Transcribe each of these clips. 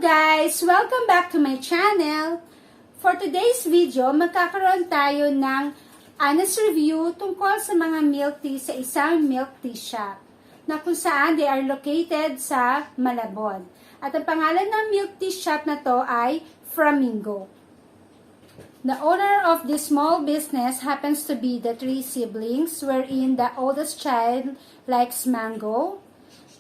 guys! Welcome back to my channel. For today's video, magkakaroon tayo ng honest review tungkol sa mga milk tea sa isang milk tea shop na kung saan they are located sa Malabon. At ang pangalan ng milk tea shop na to ay FRAMINGO. The owner of this small business happens to be the three siblings, wherein the oldest child likes mango,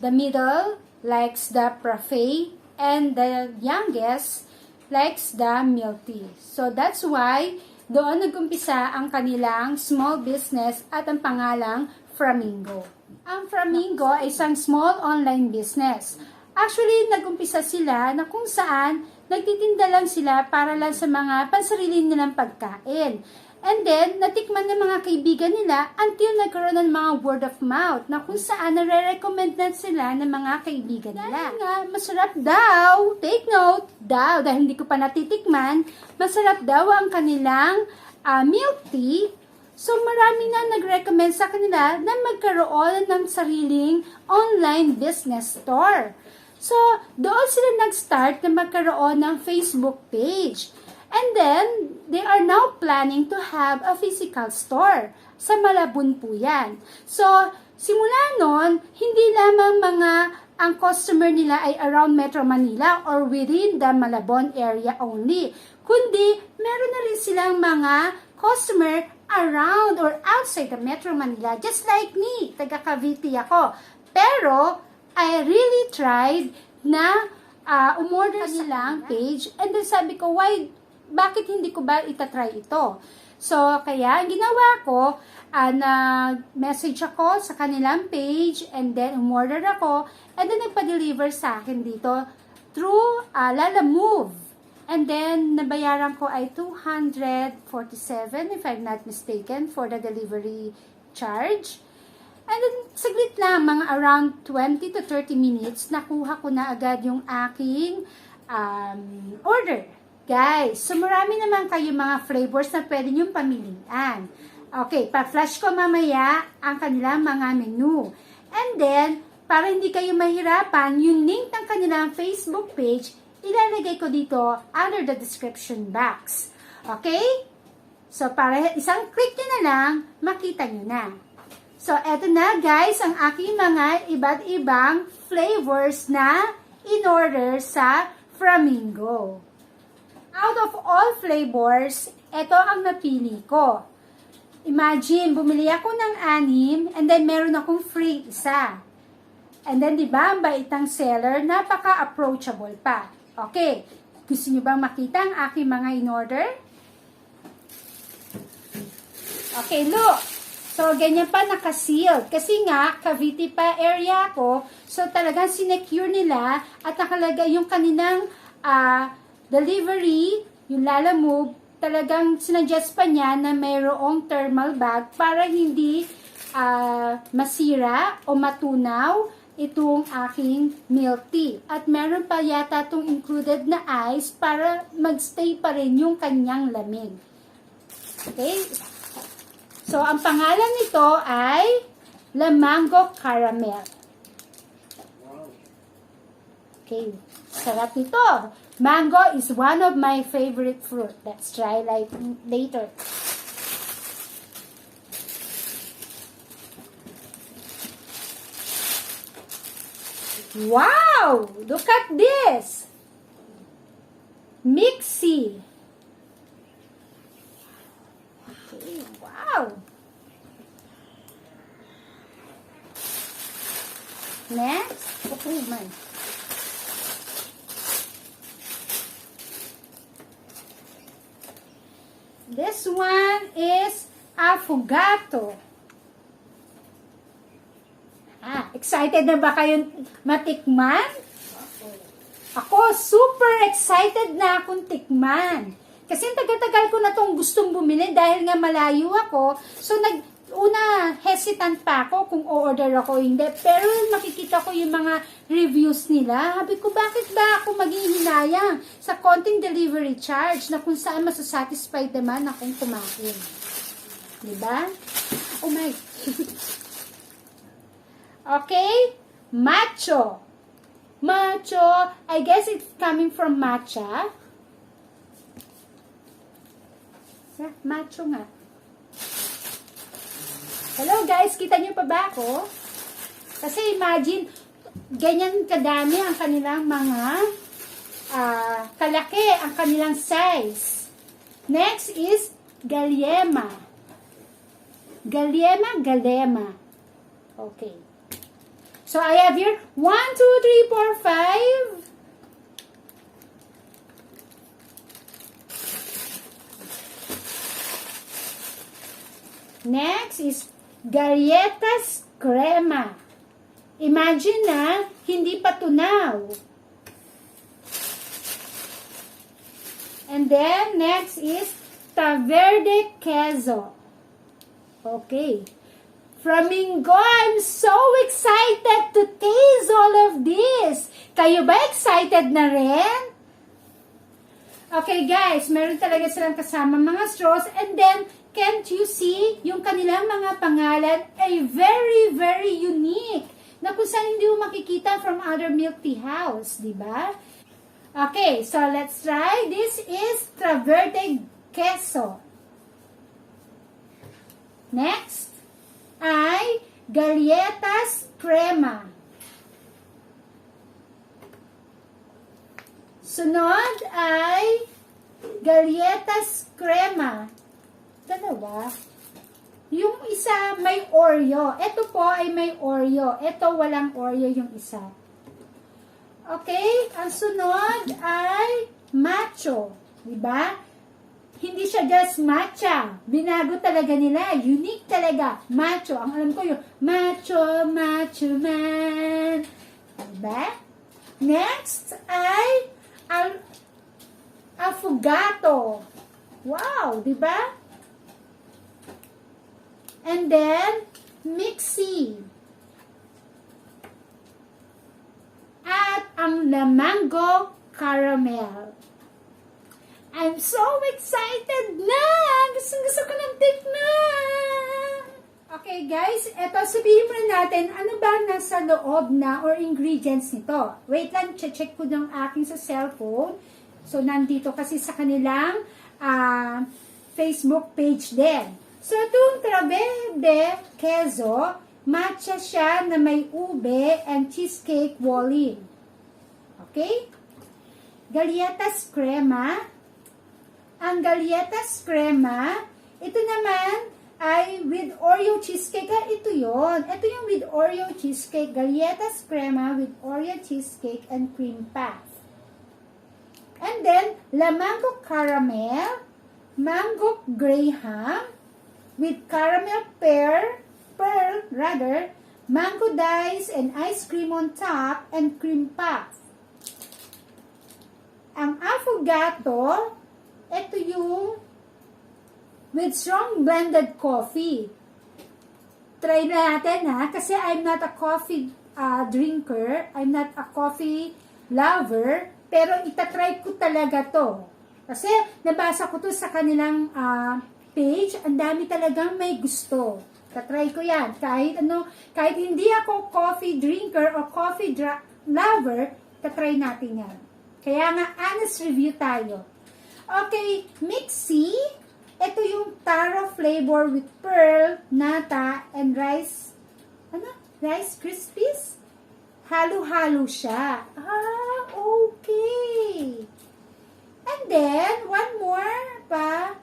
the middle likes the frappe, and the youngest likes the milk tea. So that's why doon nag-umpisa ang kanilang small business at ang pangalang FRAMINGO. Ang FRAMINGO ay isang small online business. Actually, nag-umpisa sila na kung saan nagtitinda lang sila para lang sa mga pansarili nilang pagkain. And then, natikman ng mga kaibigan nila until nagkaroon ng mga word of mouth na kung saan nare-recommend na sila ng mga kaibigan nila. Dahil nga, masarap daw, take note, daw, dahil hindi ko pa natitikman, masarap daw ang kanilang milk tea. So, marami na nag-recommend sa kanila na magkaroon ng sariling online business store. So, doon sila nag-start na magkaroon ng Facebook page. And then, they are now planning to have a physical store. Sa Malabon po yan. So, simula nun, hindi lamang ang customer nila ay around Metro Manila or within the Malabon area only. Kundi, meron na rin silang mga customer around or outside the Metro Manila. Just like me, taga Cavite ako. Pero, I really tried na umorder sa nilang page. And then sabi ko, bakit hindi ko ba itatry ito? So, kaya, ang ginawa ko, nag-message ako sa kanilang page, and then umorder ako, and then nagpa-deliver sa akin dito through Lalamove. And then, nabayaran ko ay 247, if I'm not mistaken, for the delivery charge. And then, saglit lang, mga around 20 to 30 minutes, nakuha ko na agad yung aking order. Guys, so marami naman kayo mga flavors na pwede niyong pamilian. Okay, pa-flash ko mamaya ang kanilang mga menu. And then, para hindi kayo mahirapan, yung link ng kanilang Facebook page, ilalagay ko dito under the description box. Okay? So, para isang click nyo na lang, makita nyo na. So, eto na guys, ang aking mga iba't ibang flavors na in-order sa FRAMINGO. Out of all flavors, ito ang napili ko. Imagine, bumili ako ng 6 and then meron akong free isa. And then, di ba, ang baitang seller, napaka-approachable pa. Okay, gusto niyo bang makita ang aking mga in-order? Okay, look. So, ganyan pa naka-sealed. Kasi nga, Cavite pa area ko, so talagang sinecure nila at nakalagay yung kanilang delivery, yung Lalamove, talagang sinuggest pa niya na mayroong thermal bag para hindi masira o matunaw itong aking milk tea. At meron pa yata itong included na ice para magstay pa rin yung kanyang lamig. Okay? So, ang pangalan nito ay La Mango Caramel. Okay. Sarap nito. Mango is one of my favorite fruit. Let's try later. Wow! Look at this! Mixy. Okay, wow! Next, okay man. This one is affogato. Excited na ba kayong matikman? Ako, super excited na akong tikman. Kasi tagal-tagal ko na itong gustong bumili dahil nga malayo ako. So, hesitant pa ako kung o-order ako hindi. Pero makikita ko yung mga reviews nila. Sabi ko, bakit ba ako maghihinayang sa konting delivery charge na kung saan masasatisfied naman akong kumain. Diba? Oh my. Okay? Macho. Macho, I guess it's coming from matcha. Yeah, macho nga. Hello guys, kita niyo pa ba ako? Kasi imagine, ganyan kadami ang kanilang mga kalaki, ang kanilang size. Next is Gallema. Gallema. Okay. So I have here 1, 2, 3, 4, 5. Next is Galletas Crema. Imagine na, hindi pa tunaw. And then, next is Taverde Queso. Okay. Flamingo, I'm so excited to taste all of this. Kayo ba excited na rin? Okay guys, meron talaga silang kasama mga straws. And then, can't you see yung kanilang mga pangalan ay very, very unique. Na kung saan hindi mo makikita from other milk tea house, di ba? Okay, so let's try. This is Traverde Queso. Next ay Galletas Crema. Sunod ay Galletas Crema. Dalawa. Yung isa may Oreo. Ito po ay may Oreo. Ito walang Oreo yung isa. Okay? Ang sunod ay Macho. Diba? Hindi siya just matcha. Binago talaga nila. Unique talaga. Macho. Ang alam ko yung Macho, Macho Man. Diba? Next ay Affogato. Wow! Diba? And then, Mixi. At ang Lamango Caramel. I'm so excited na! Gusto ko ng tikman! Okay guys, eto sabihin muna natin, ano ba nasa loob na or ingredients nito? Wait lang, check ko ng aking sa cellphone. So, nandito kasi sa kanilang Facebook page din. So, itong Traverde Queso, matcha siya na may ube and cheesecake walling. Okay? Galletas Crema. Ang Galletas Crema, ito naman ay with Oreo cheesecake. Ito yon. Ito yung with Oreo cheesecake. Galletas Crema with Oreo cheesecake and cream puff. And then, Lamango Caramel, Mango Graham, with caramel pearl, mango dice, and ice cream on top, and cream puff. Ang Affogato, ito yung with strong blended coffee. Try na natin ha, kasi I'm not a coffee drinker, I'm not a coffee lover, pero itatry ko talaga to. Kasi nabasa ko to sa kanilang page, ang dami talagang may gusto. Tatry ko yan. Kahit hindi ako coffee drinker or coffee lover, tatry natin yan. Kaya nga, honest review tayo. Okay, Mixi. Ito yung taro flavor with pearl, nata, and rice. Rice Krispies? Halo-halo siya. Okay. And then, one more pa.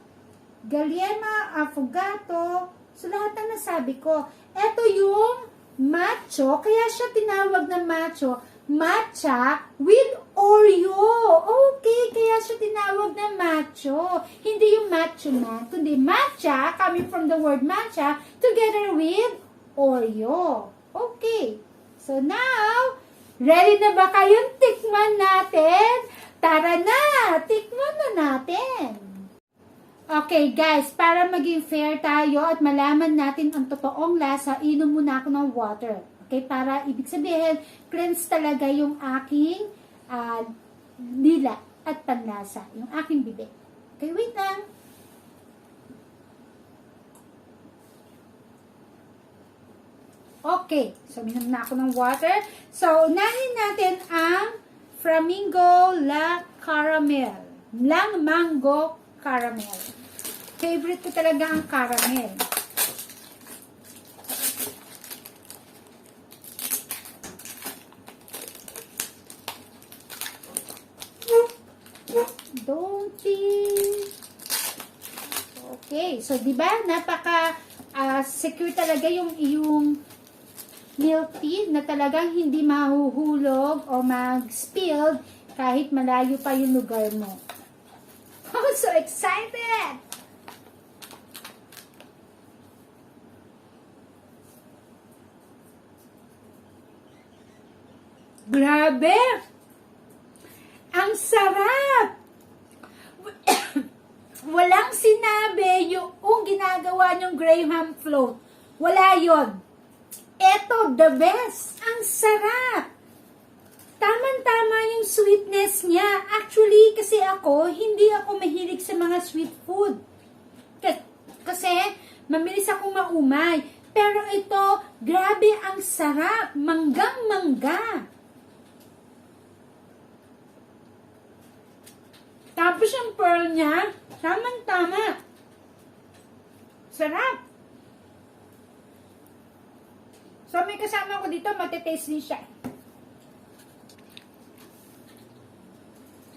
Gallema, Affogato. So, lahat na nasabi ko. Ito yung macho. Kaya siya tinawag na macho. Matcha with Oreo. Okay, kaya siya tinawag na macho. Hindi yung macho man, kundi matcha, coming from the word matcha, together with Oreo. Okay. So, now, ready na ba kayong tikman natin? Tara na! Tikman na natin! Okay guys, para maging fair tayo at malaman natin ang totoong lasa, inom muna ako ng water. Okay, para ibig sabihin, cleanse talaga yung aking dila at panlasa, yung aking bibig. Okay, wait lang. Okay, so minum na ako ng water. So, unahin natin ang Flamingo La Caramel. Lang Mango Caramel. Favorite ko talaga ang caramel. Don't be... Okay, so diba, napaka secure talaga yung milk tea na talagang hindi mahuhulog o mag-spilled kahit malayo pa yung lugar mo. I'm so excited! Grabe! Ang sarap! Walang sinabi yung ginagawa niyong Graham float. Wala yon. Eto, the best. Ang sarap. Tama-tama yung sweetness niya. Actually, kasi hindi ako mahilig sa mga sweet food. Kasi, mabilis akong maumay. Pero ito, grabe ang sarap. Manggang-mangga. Tapos yung pearl niya, tamang-tama. Sarap. So, may kasama ko dito, matitaste din siya.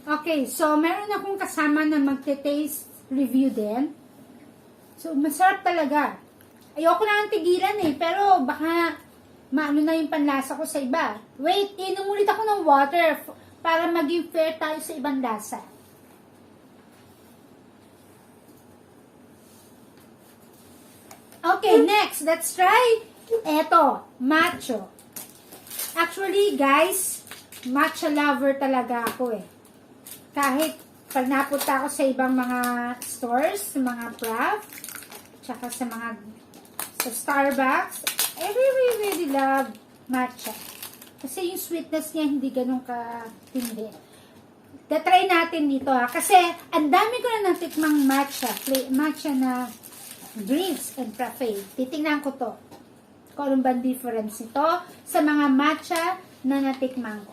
Okay, so meron akong kasama na magte-taste review din. So, masarap talaga. Ayoko na ang tigilan pero baka maano na yung panlasa ko sa iba. Wait, inom ulit ako ng water para maging fair tayo sa ibang lasa. Okay, next, let's try eto, matcha. Actually, guys, matcha lover talaga ako Kahit pag napunta ako sa ibang mga stores, sa mga Frappe, tsaka sa Starbucks, I really love matcha. Kasi yung sweetness niya hindi ganun katindi. Try natin dito kasi ang dami ko na natikmang matcha na drinks and frappe. Titingnan ko to. Kung anong bang difference nito sa mga matcha na natikman ko.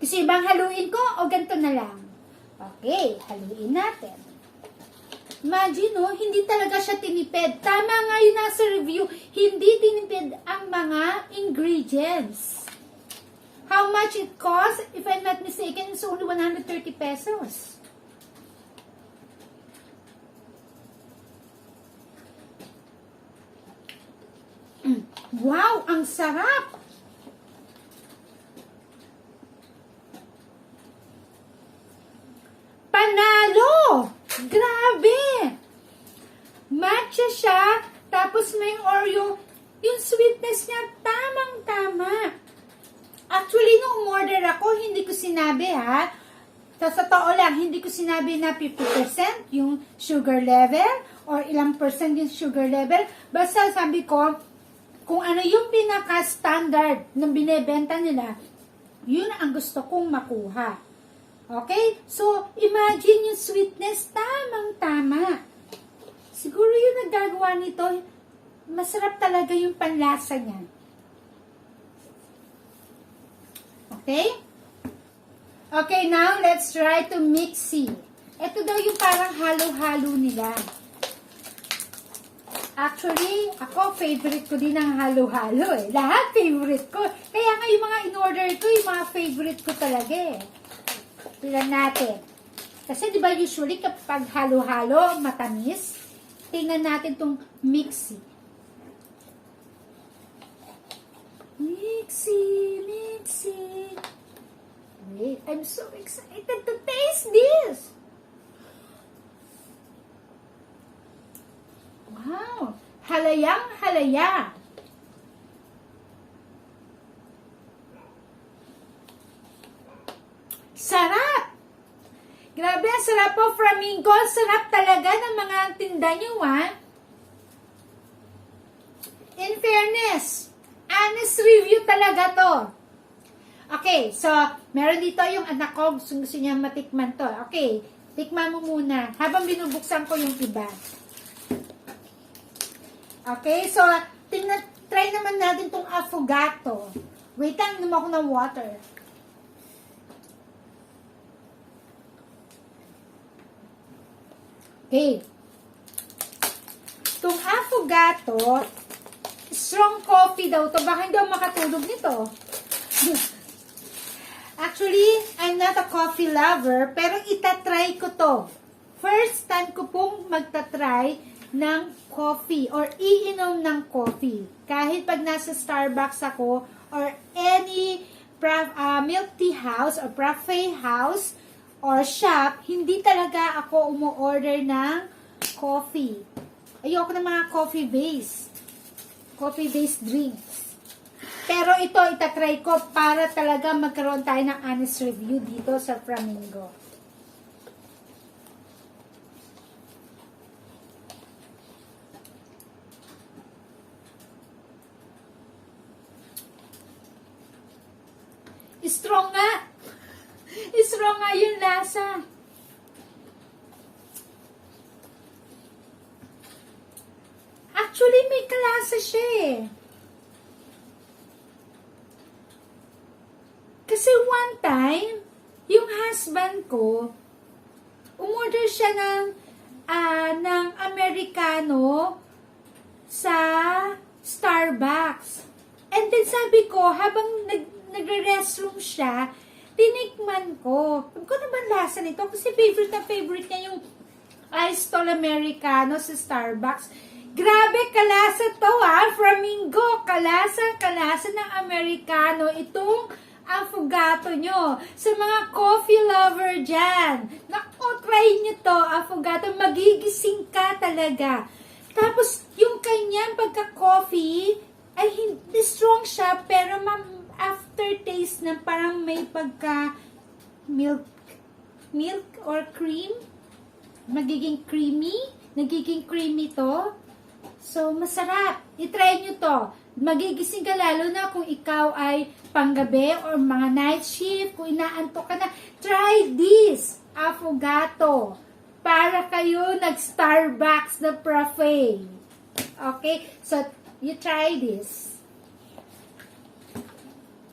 Kasi ibang haluin ko o ganito na lang. Okay, haluin natin. Imagine, hindi talaga siya tinipid. Tama nga yung nasa review, hindi tinipid ang mga ingredients. How much it costs? If I'm not mistaken, it's only 130 pesos. Wow, ang sarap! Panalo! Grabe! Matcha siya, tapos may Oreo. Yung sweetness niya, tamang-tama. Actually, nung umorder ako, hindi ko sinabi sa totoo lang, hindi ko sinabi na 50% yung sugar level or ilang percent yung sugar level. Basta sabi ko, kung ano yung pinaka-standard ng binebenta nila, yun ang gusto kong makuha. Okay? So, imagine yung sweetness, tamang-tama. Siguro yung nagagawa nito, masarap talaga yung panlasa niya. Okay? Okay, now let's try to mix it. Ito daw yung parang halo-halo nila. Actually, ako, favorite ko din ang halo-halo Lahat favorite ko. Kaya nga yung mga in-order ko, yung mga favorite ko talaga Tingnan natin. Kasi di ba usually kapag halo-halo, matamis, tingnan natin tong mixi. Mixi. Wait, I'm so excited to taste this. Wow! Halayang-halaya. Sarap! Grabe, ang sarap po, Flamingo. Sarap talaga ng mga tinda nyo, In fairness, honest review talaga to. Okay, so, meron dito yung anak ko, gusto niya matikman to. Okay, tikman mo muna, habang binubuksan ko yung iba. Okay, so, try naman natin tong affogato. Wait lang, inom ako ng water. Okay. Itong affogato, strong coffee daw to. Baka hindi ako makatulog nito. Actually, I'm not a coffee lover, pero itatry ko to. First time ko pong magtatry ng coffee or iinom ng coffee. Kahit pag nasa Starbucks ako or any milk tea house or frappe house or shop, hindi talaga ako umu-order ng coffee. Ayoko ng mga coffee-based drinks. Pero ito, itatry ko para talaga magkaroon tayo ng honest review dito sa Flamingo. Strong nga. Strong nga yung lasa. Actually, may kalasa siya eh. Kasi one time, yung husband ko, umorder siya ng Americano sa Starbucks. And then sabi ko, habang nagre-restroom siya, tinikman ko. Sabi ko naman lasa nito kasi favorite na favorite niya yung iced tall Americano sa Starbucks. Grabe, kalasa to Flamingo. Kalasa ng Americano. Itong affogato nyo. Sa mga coffee lover dyan. Naku, try nyo to, affogato. Magigising ka talaga. Tapos, yung kanyang pagka-coffee, ay hindi strong siya, pero aftertaste na parang may pagka-milk or cream. Nagiging creamy to. So, masarap. I-try nyo to. Magigising ka lalo na kung ikaw ay panggabi or mga night shift, kung inaantok ka na. Try this, affogato. Para kayo nag-Starbucks na frappe. Okay? So, you try this.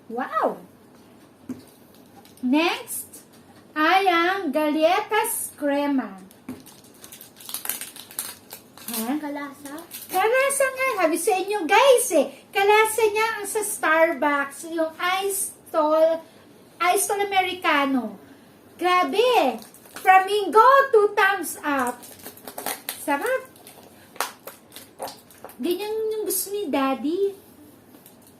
Wow! Next, ay ang galletas crema. Kalasa? Kalasa nga, sabi sa inyo guys kalasa niya ang sa Starbucks, yung iced tall Americano. Grabe! Flamingo, 2 thumbs up. Sarap. Ganyan yung gusto ni Daddy.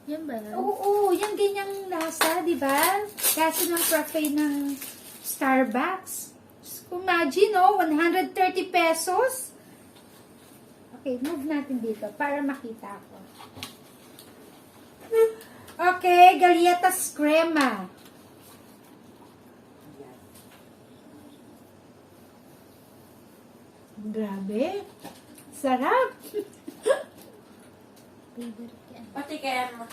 Yan ba? Oo, yung ganyang lasa, di ba? Kasi ng frappe ng Starbucks. Imagine, 130 pesos. Okay, move natin dito para makita ko. Okay, galletas crema. Grabe. Sarap. Patikin mo.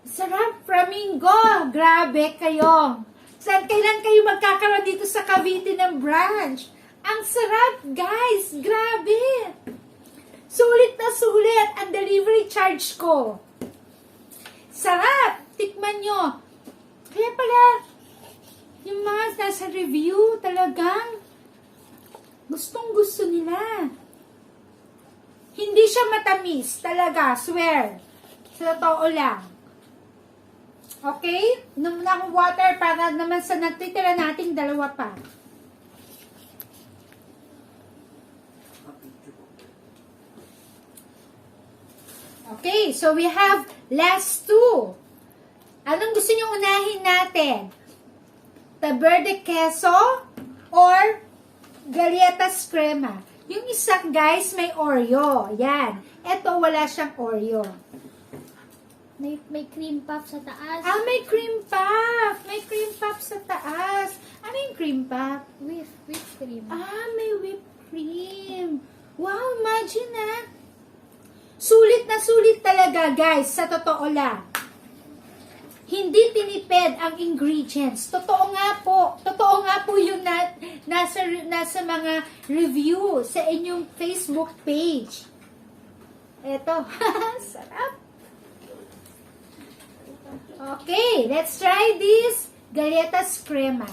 Sarap, Flamingo. Grabe kayo. Kailan kayo magkakaroon dito sa Cavite ng branch? Ang sarap, guys. Grabe. Sulit na sulit ang delivery charge ko. Sarap. Tikman nyo. Kaya pala, yung mga nasa review, talagang gustong-gusto nila. Hindi siya matamis. Talaga, swear. Sa totoo lang. Okay? Inom na akong water para naman sa natitira nating dalawa pa. Okay, so we have last 2. Anong gusto nyo unahin natin? Taberde queso or galletas crema? Yung isa, guys, may Oreo. Yan. Ito, wala siyang Oreo. May cream puff sa taas. May cream puff. May cream puff sa taas. Ano yung cream puff? Whipped cream. May whipped cream. Wow, imagine Sulit na sulit talaga, guys. Sa totoo lang. Hindi tinipid ang ingredients. Totoo nga po. Totoo nga po yung nasa mga review sa inyong Facebook page. Eto. Sarap. Okay, let's try this galletas crema.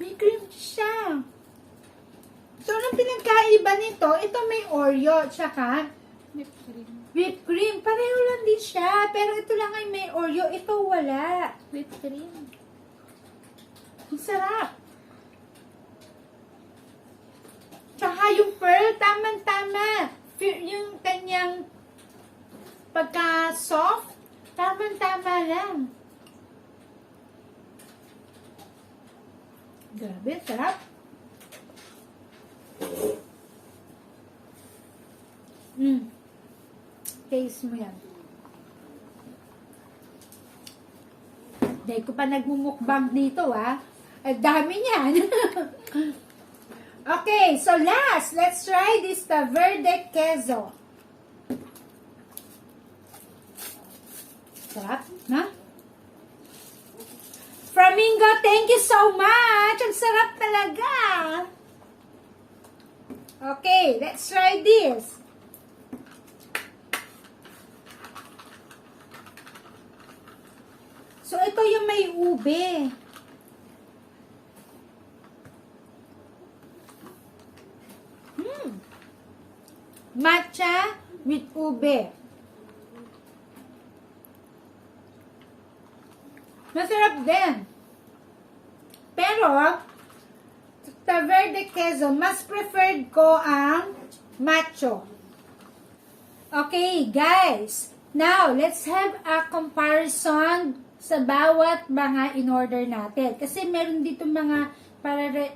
May cream siya. So, anong pinagkaiba nito? Ito may Oreo, tsaka Whipped cream. whipped cream. Pareho lang din siya. Pero ito lang ay may Oreo. Ito wala. Whipped cream. Ang sarap. Tsaka yung pearl, tamang-tama. Yung kanyang pagka-soft, tamang-tama lang. Grabe, sarap. Taste mo yan. Dahil ko pa nagmumukbang dito, Ang dami niyan. Okay, so last, let's try this Verde Queso. Sarap, na? Flamingo, thank you so much! Ang sarap talaga! Okay, let's try this. So, ito yung may ube. Matcha with ube. Masarap din. Pero, sa Verde Queso, mas preferred ko ang matcha. Okay, guys. Now, let's have a comparison sa bawat mga in-order natin. Kasi meron dito mga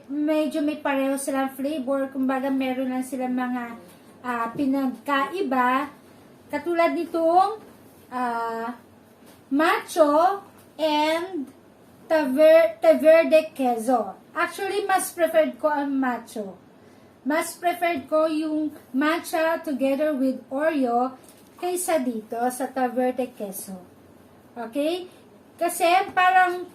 medyo may pareho silang flavor. Kumbaga, meron lang silang mga pinagkaiba. Katulad nitong matcha and Verde Queso. Actually, mas preferred ko ang matcha. Mas preferred ko yung matcha together with Oreo kaysa dito sa Verde Queso. Okay? Kasi parang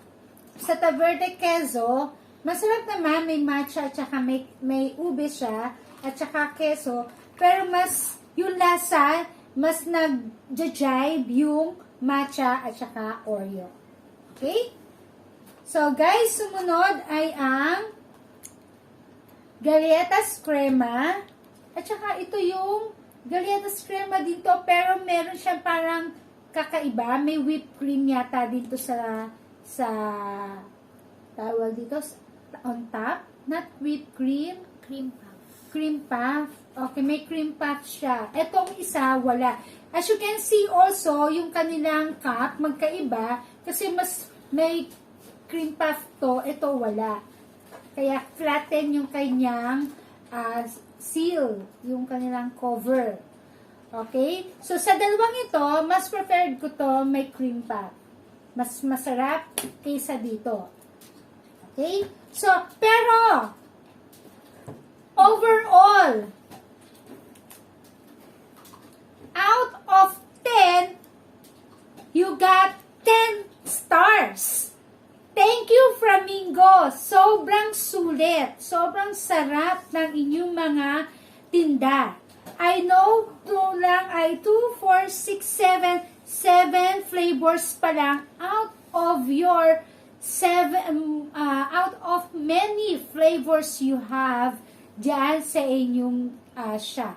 sa Verde Queso, masarap naman, may matcha at saka may ube siya at saka queso, pero mas yung lasa, mas nag-jive yung matcha at saka Oreo. Okay? So guys, sumunod ay ang galletas crema at saka ito yung galletas crema dito, pero meron siyang parang kakaiba, may whipped cream yata dito sa tawag dito on top, not whipped cream, Cream puff. cream puff. Okay, may cream puff siya. Etong isa wala. As you can see also, yung kanilang cup magkaiba kasi mas may cream puff to, ito wala. Kaya flatten yung kanyang seal, yung kanilang cover. Okay? So, sa dalawang ito, mas preferred ko to may cream puff. Mas masarap kaysa dito. Okay? So, pero, overall, out of 10, you got 10 stars. Thank you, Flamingo. Sobrang sulit. Sobrang sarap ng inyong mga tinda. I know, 2 lang ay 2, 4, 6, 7 flavors pa lang out of your 7, out of many flavors you have dyan sa inyong shop.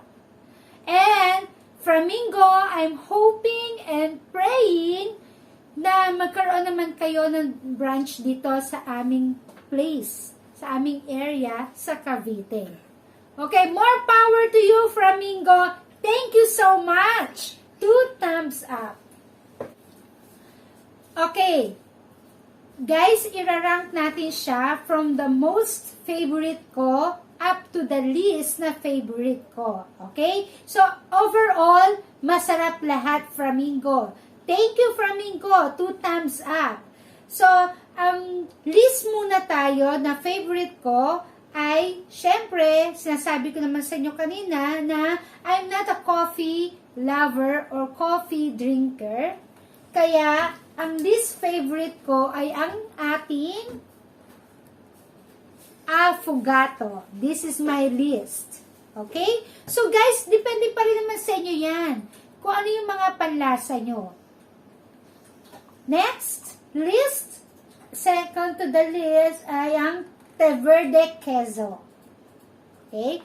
And, Flamingo, I'm hoping and praying na magkaroon naman kayo ng branch dito sa aming place, sa aming area, sa Cavite. Okay, more power to you, Flamingo. Thank you so much. 2 thumbs up. Okay. Guys, irarank natin siya from the most favorite ko up to the least na favorite ko. Okay? So, overall, masarap lahat, Flamingo. Thank you, Flamingo. 2 thumbs up. So, list muna tayo na favorite ko ay, syempre, sinasabi ko naman sa inyo kanina na I'm not a coffee lover or coffee drinker. Kaya, ang least favorite ko ay ang ating affogato. This is my list. Okay? So, guys, depende pa rin naman sa inyo yan. Kung ano yung mga panlasa nyo. Next, list. Second to the list ay ang Verde queso. Okay?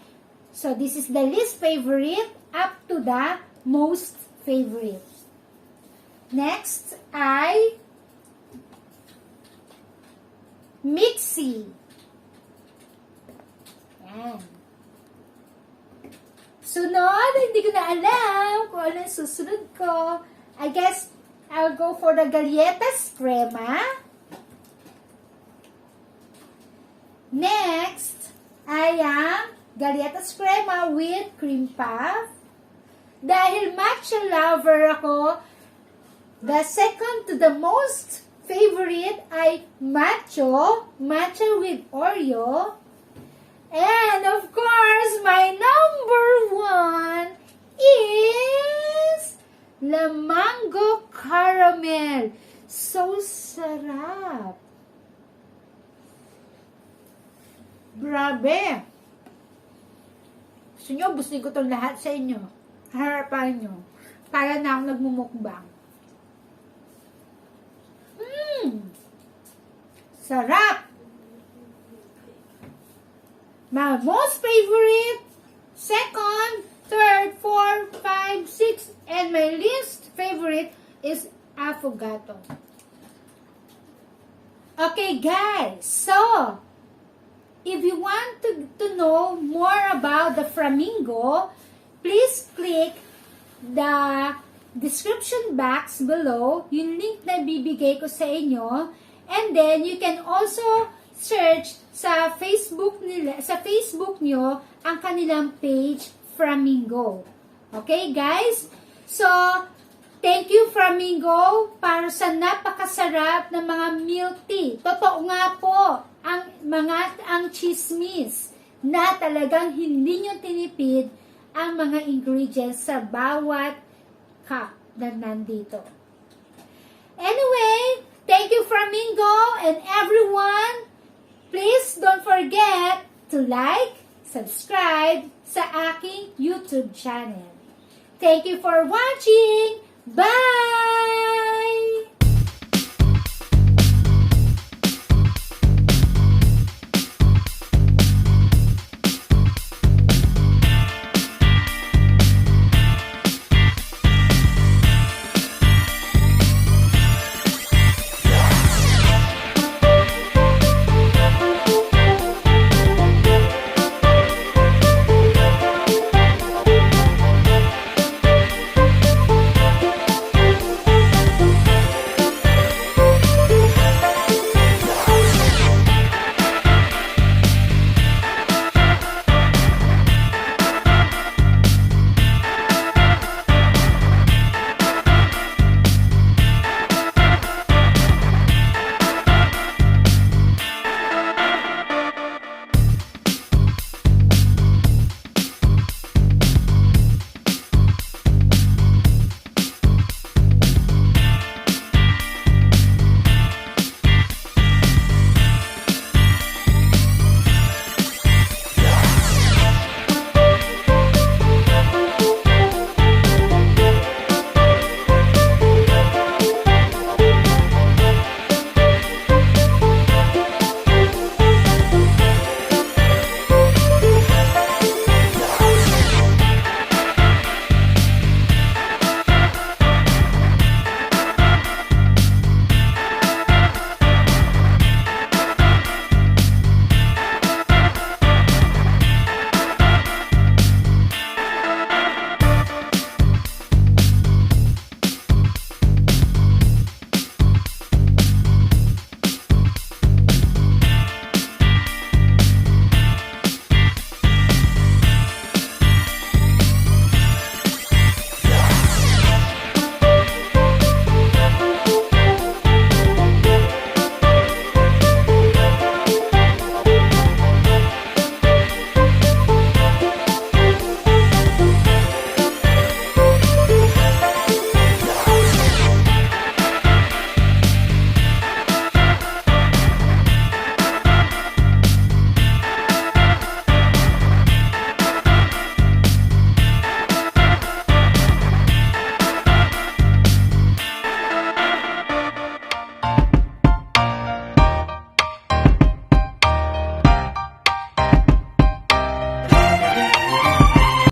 So, this is the least favorite up to the most favorite. Next ay Mixi. Yan. Sunod, hindi ko na alam kung ano yung susunod ko. I guess I'll go for the galletas crema. Next, ay ang galletas crema with cream puff. Dahil matcha lover ako, the second to the most favorite ay matcha with Oreo. And of course, my number one is the mango caramel. So sarap. Grabe. Gusto nyo, bustin ko itong lahat sa inyo. Harapan nyo. Para na akong nagmumukbang. Sarap. My most favorite, second, third, 4, 5, 6, and my least favorite is affogato. Okay, guys. So, if you want to know more about the Flamingo, please click the description box below, yung link na bibigay ko sa inyo, and then you can also search sa Facebook nyo ang kanilang page Flamingo. Okay, guys? So, thank you Flamingo para sa napakasarap na mga milk tea. Totoo nga po ang chismis na talagang hindi nyo tinipid ang mga ingredients sa bawat cup na nandito. Anyway, thank you Flamingo and everyone. Please don't forget to like, subscribe sa aking YouTube channel. Thank you for watching. Bye!